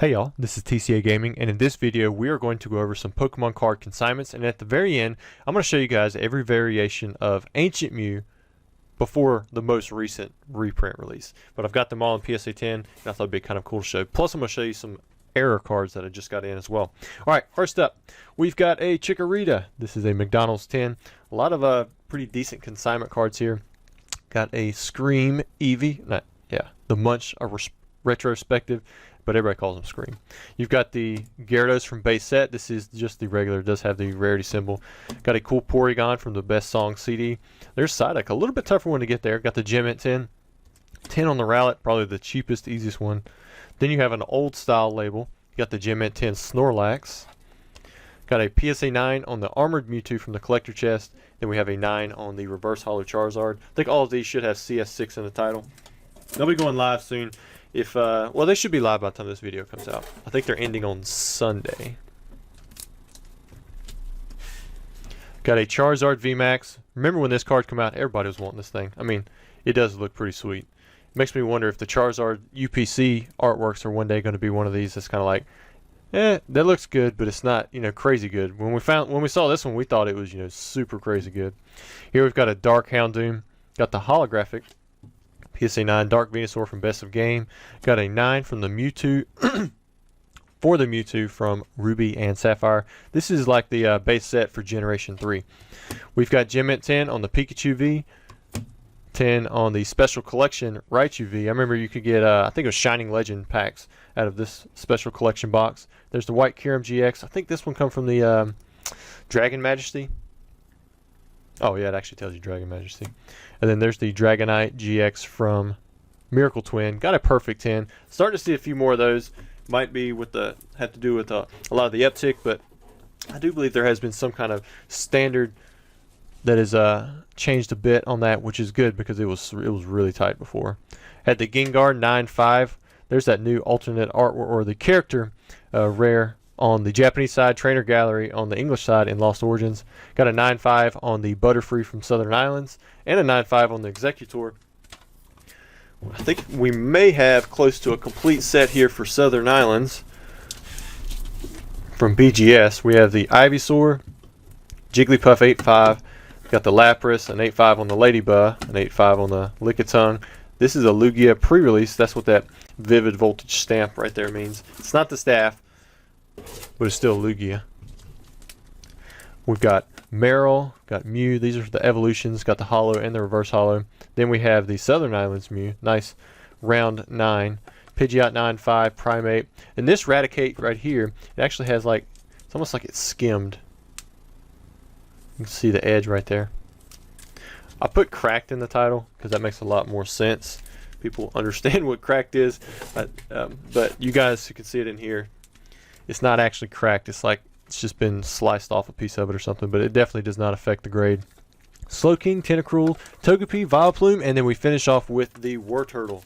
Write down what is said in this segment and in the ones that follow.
Hey y'all, this is TCA Gaming, and in this video we are going to go over some Pokemon card consignments, and at the very end I'm going to show you guys every variation of Ancient Mew before the most recent reprint release. But I've got them all in PSA 10, and I thought it'd be kind of cool to show. Plus I'm going to show you some error cards that I just got in as well. Alright, first up, we've got a Chikorita. This is a McDonald's 10. A lot of pretty decent consignment cards here. Got a Scream Eevee, the Munch, retrospective, but everybody calls them Scream. You've got the Gyarados from base set. This is just the regular, it does have the rarity symbol. Got a cool Porygon from the Best Song CD. There's Psyduck, a little bit tougher one to get there. Got the Gem at 10. 10 on the Rowlet, probably the cheapest, easiest one. Then you have an old style label. You got the Gem at 10 Snorlax. Got a PSA 9 on the Armored Mewtwo from the collector chest. Then we have a 9 on the Reverse Holo Charizard. I think all of these should have CS6 in the title. They'll be going live soon. If well, they should be live by the time this video comes out. I think they're ending on Sunday. Got a Charizard VMAX. Remember when this card came out, everybody was wanting this thing. I mean, it does look pretty sweet. It makes me wonder if the Charizard UPC artworks are one day going to be one of these that's kind of like, that looks good, but it's not, crazy good. When we saw this one, we thought it was, super crazy good. Here we've got a Dark Houndoom. Got the holographic PSA 9 Dark Venusaur from Best of Game. Got a 9 from the Mewtwo for the Mewtwo from Ruby and Sapphire. This is like the base set for Generation 3. We've got Gem at 10 on the Pikachu V. 10 on the Special Collection Raichu V. I remember you could get, I think it was Shining Legend packs out of this Special Collection box. There's the White Kyurem GX. I think this one comes from the Dragon Majesty. Oh yeah, it actually tells you Dragon Majesty. And then there's the Dragonite GX from Miracle Twin. Got a perfect 10. Starting to see a few more of those. Might be with have to do with a lot of the uptick, but I do believe there has been some kind of standard that has changed a bit on that, which is good because it was really tight before. Had the Gengar 9.5. There's that new alternate art or the character rare on the Japanese side, Trainer Gallery on the English side in Lost Origins. Got a 9.5 on the Butterfree from Southern Islands, and a 9.5 on the Executor. I think we may have close to a complete set here for Southern Islands. From BGS, we have the Ivysaur, Jigglypuff 8.5, got the Lapras, an 8.5 on the Ladybug, an 8.5 on the Lickitung. This is a Lugia pre-release. That's what that Vivid Voltage stamp right there means. It's not the staff, but it's still Lugia. We've got Meryl, got Mew. These are the evolutions. Got the Holo and the Reverse Holo. Then we have the Southern Islands Mew. Nice round 9. Pidgeot 9.5, Primate. And this Raticate right here, it actually has like, it's almost like it's skimmed. You can see the edge right there. I put cracked in the title because that makes a lot more sense. People understand what cracked is. But you guys who can see it in here, it's not actually cracked. It's like it's just been sliced off a piece of it or something, but it definitely does not affect the grade. Slowking, Tentacruel, Togepi, Vileplume, and then we finish off with the Wartortle.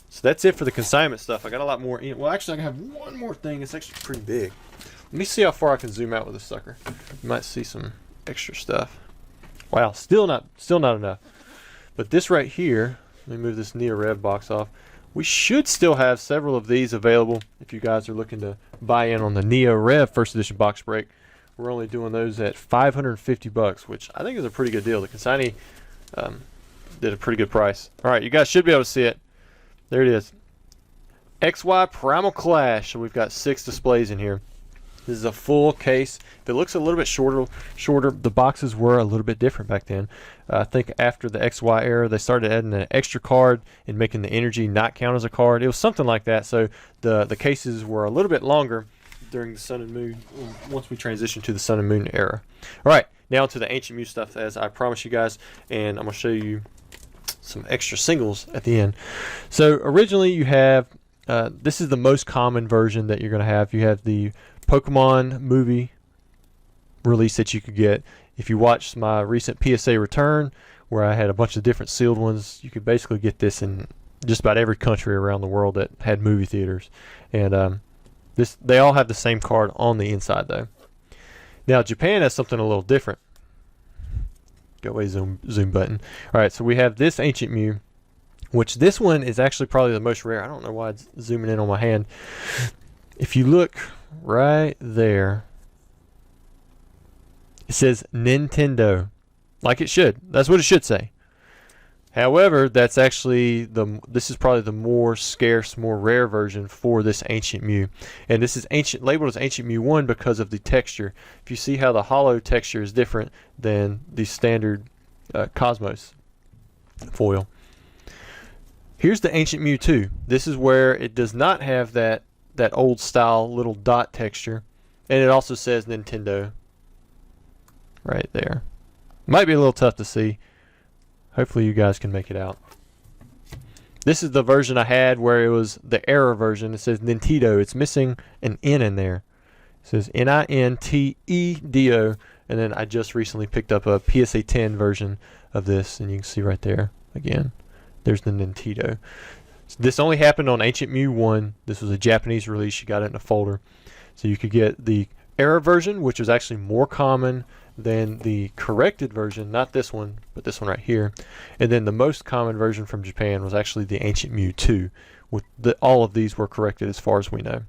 So that's it for the consignment stuff. I got a lot more in. Well, actually, I have one more thing. It's actually pretty big. Let me see how far I can zoom out with this sucker. You might see some extra stuff. Wow, still not enough. But this right here, let me move this Neorev box off. We should still have several of these available if you guys are looking to buy in on the Neorev first edition box break. We're only doing those at $550, which I think is a pretty good deal. The consignee did a pretty good price. All right, you guys should be able to see it. There it is. XY Primal Clash. So we've got 6 displays in here. This is a full case. If it looks a little bit shorter, the boxes were a little bit different back then. I think after the XY era, they started adding an extra card and making the energy not count as a card. It was something like that. So the cases were a little bit longer during the Sun and Moon, once we transitioned to the Sun and Moon era. All right, now to the Ancient Mew stuff, as I promised you guys, and I'm going to show you some extra singles at the end. So originally you have, this is the most common version that you're going to have. You have the Pokemon movie release that you could get. If you watched my recent PSA return where I had a bunch of different sealed ones, you could basically get this in just about every country around the world that had movie theaters. And they all have the same card on the inside though. Now Japan has something a little different. Go away zoom button. Alright, so we have this Ancient Mew. which this one is actually probably the most rare. I don't know why it's zooming in on my hand. If you look right there, it says Nintendo, like it should. That's what it should say. However, that's actually this is probably the more scarce, more rare version for this Ancient Mew. And this is labeled as Ancient Mew 1 because of the texture. If you see how the hollow texture is different than the standard Cosmos foil. Here's the Ancient Mew 2. This is where it does not have that old style little dot texture. And it also says Nintendo right there. Might be a little tough to see. Hopefully you guys can make it out. This is the version I had where it was the Error version. It says Nintendo. It's missing an N in there. It says Nintedo. And then I just recently picked up a PSA 10 version of this. And you can see right there, again, there's the Nintendo. So this only happened on Ancient Mew 1. This was a Japanese release. You got it in a folder. So you could get the Error version, which was actually more common than the corrected version, not this one, but this one right here. And then the most common version from Japan was actually the Ancient Mew 2. All of these were corrected as far as we know.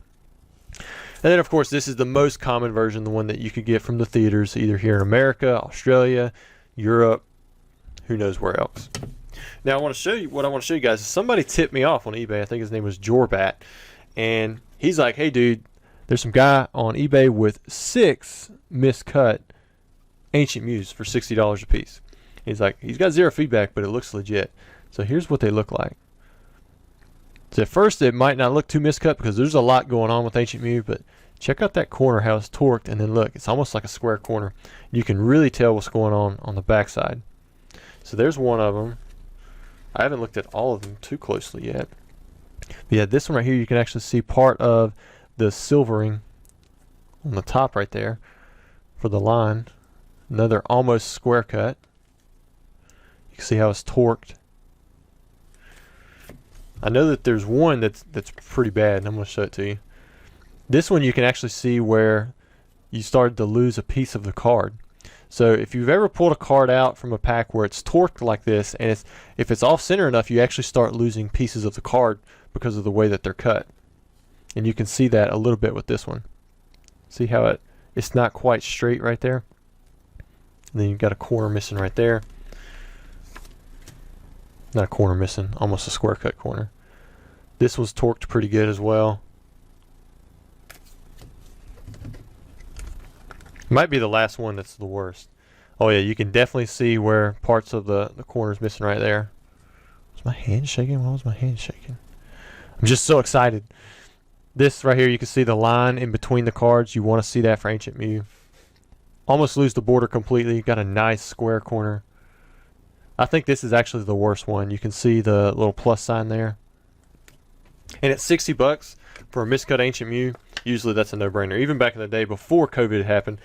And then, of course, this is the most common version, the one that you could get from the theaters, either here in America, Australia, Europe, who knows where else. Now, what I want to show you guys is somebody tipped me off on eBay. I think his name was Jorbat. And he's like, hey, dude, there's some guy on eBay with 6 miscut Ancient Mews for $60 a piece. He's like, he's got 0 feedback, but it looks legit. So here's what they look like. So at first it might not look too miscut because there's a lot going on with Ancient Mew, but check out that corner, how it's torqued, and then look, it's almost like a square corner. You can really tell what's going on the backside. So there's one of them. I haven't looked at all of them too closely yet. But yeah, this one right here, you can actually see part of the silvering on the top right there for the line. Another almost square cut. You can see how it's torqued. I know that there's one that's pretty bad, and I'm going to show it to you. This one you can actually see where you started to lose a piece of the card. So if you've ever pulled a card out from a pack where it's torqued like this, and if it's off center enough, you actually start losing pieces of the card because of the way that they're cut. And you can see that a little bit with this one. See how it's not quite straight right there? And then you've got a corner missing right there. Not a corner missing, almost a square cut corner. This was torqued pretty good as well. Might be the last one that's the worst. Oh yeah, you can definitely see where parts of the corner's missing right there. Was my hand shaking? Why was my hand shaking? I'm just so excited. This right here, you can see the line in between the cards. You want to see that for Ancient Mew. Almost lose the border completely. Got a nice square corner. I think this is actually the worst one. You can see the little plus sign there. And at $60 for a miscut Ancient Mew, usually that's a no-brainer. Even back in the day before COVID happened,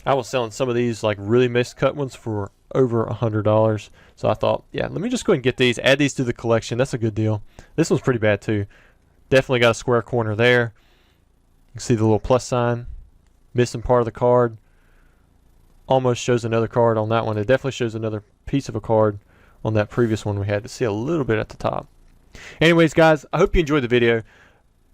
I was selling some of these like really miscut ones for over $100. So I thought, yeah, let me just go ahead and get these, add these to the collection. That's a good deal. This one's pretty bad too. Definitely got a square corner there. You can see the little plus sign. Missing part of the card. Almost shows another card on that one. It definitely shows another piece of a card on that previous one we had. To see a little bit at the top. Anyways, guys, I hope you enjoyed the video.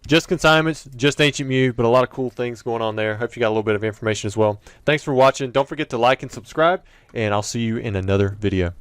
Just consignments, just Ancient Mew, but a lot of cool things going on there. Hope you got a little bit of information as well. Thanks for watching. Don't forget to like and subscribe, and I'll see you in another video.